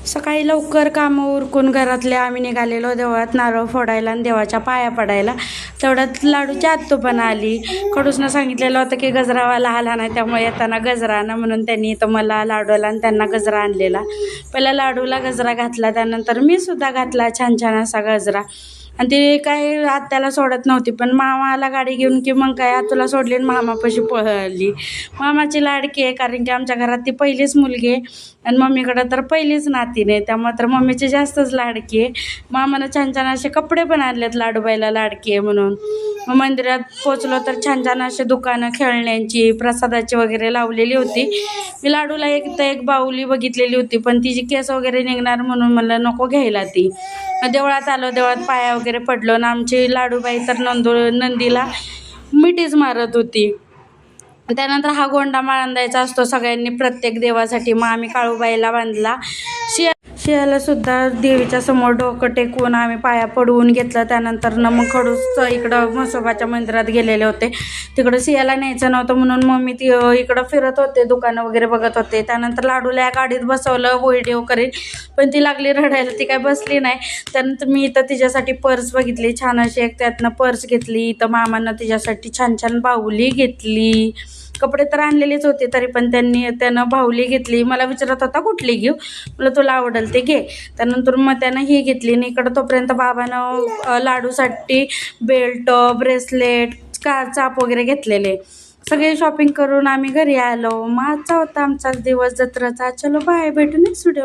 सकाळी लवकर कामं उरकून घरातले आम्ही निघालेलो देवळात नारळ फोडायला आणि देवाच्या पाया पडायला. तेवढ्यात लाडूची आत्तू पण आली. खडूसनं सांगितलेलं होतं की गजरावाला आला नाही, त्यामुळे येताना गजरा आणा म्हणून त्यांनी इथं मला लाडूला आणि त्यांना गजरा आणलेला. पहिला लाडूला गजरा घातला, त्यानंतर मी सुद्धा घातला छान छान असा गजरा. आणि ती काय आत्याला सोडत नव्हती, पण मामा आला गाडी घेऊन की मग काय आत्तूला सोडली आणि मामापाशी पळली. मामाची लाडकी आहे, कारण की आमच्या घरात ती पहिलीच मुलगी आहे आणि मम्मीकडं तर पहिलीच नातीन आहे, त्यामुळे तर मम्मीची जास्तच लाडकी आहे. मामानं छान छान असे कपडे पण आणलेत लाडूबाईला लाडकी आहे म्हणून. मग मंदिरात पोचलो तर छान छान असे दुकानं खेळण्यांची प्रसादाची वगैरे लावलेली होती. मी लाडूला एक तर एक बाहुली बघितलेली होती, पण तिची केस वगैरे निघणार म्हणून म्हणलं नको घ्यायला ती. देवळात आलो, देवळात पाया वगैरे पडलो ना आमची लाडूबाई तर नंदीला मिठीच मारत होती. त्यानंतर हा गोंडा बांधायचा असतो सगळ्यांनी प्रत्येक देवासाठी. मग आम्ही काळूबाईला बांधला. शियाला सुद्धा देवीच्या समोर डोकं टेकवून आम्ही पाया पडवून घेतलं. त्यानंतर मग खडूस इकडं म्हसोबाच्या मंदिरात गेलेले होते, तिकडं सियाला न्यायचं नव्हतं म्हणून मग मी ती इकडं फिरत होते, दुकानं वगैरे बघत होते. त्यानंतर लाडूला या गाडीत बसवलं व्हिडिओ करीन, पण ती लागली रडायला, ती काय बसली नाही. त्यानंतर मी इथं तिच्यासाठी पर्स बघितली छान अशी एक, त्यातनं पर्स घेतली. इथं मामानं तिच्यासाठी छान छान बाहुली घेतली. कपडे तर आणलेलेच होते, तरी पण त्यानं बाहुली घेतली. मला विचारत होता कुठली घेऊ, मला तुला आवडेल ते घे. त्यानंतर मग त्यानं ही घेतली. आणि इकडं तोपर्यंत बाबानं लाडूसाठी बेल्ट, ब्रेसलेट, चाप वगैरे घेतलेले. सगळे शॉपिंग करून आम्ही घरी आलो. मग आजचा होता आमचा दिवस जत्रेचा. चलो बाय, भेटू नेक्स्ट व्हिडिओ.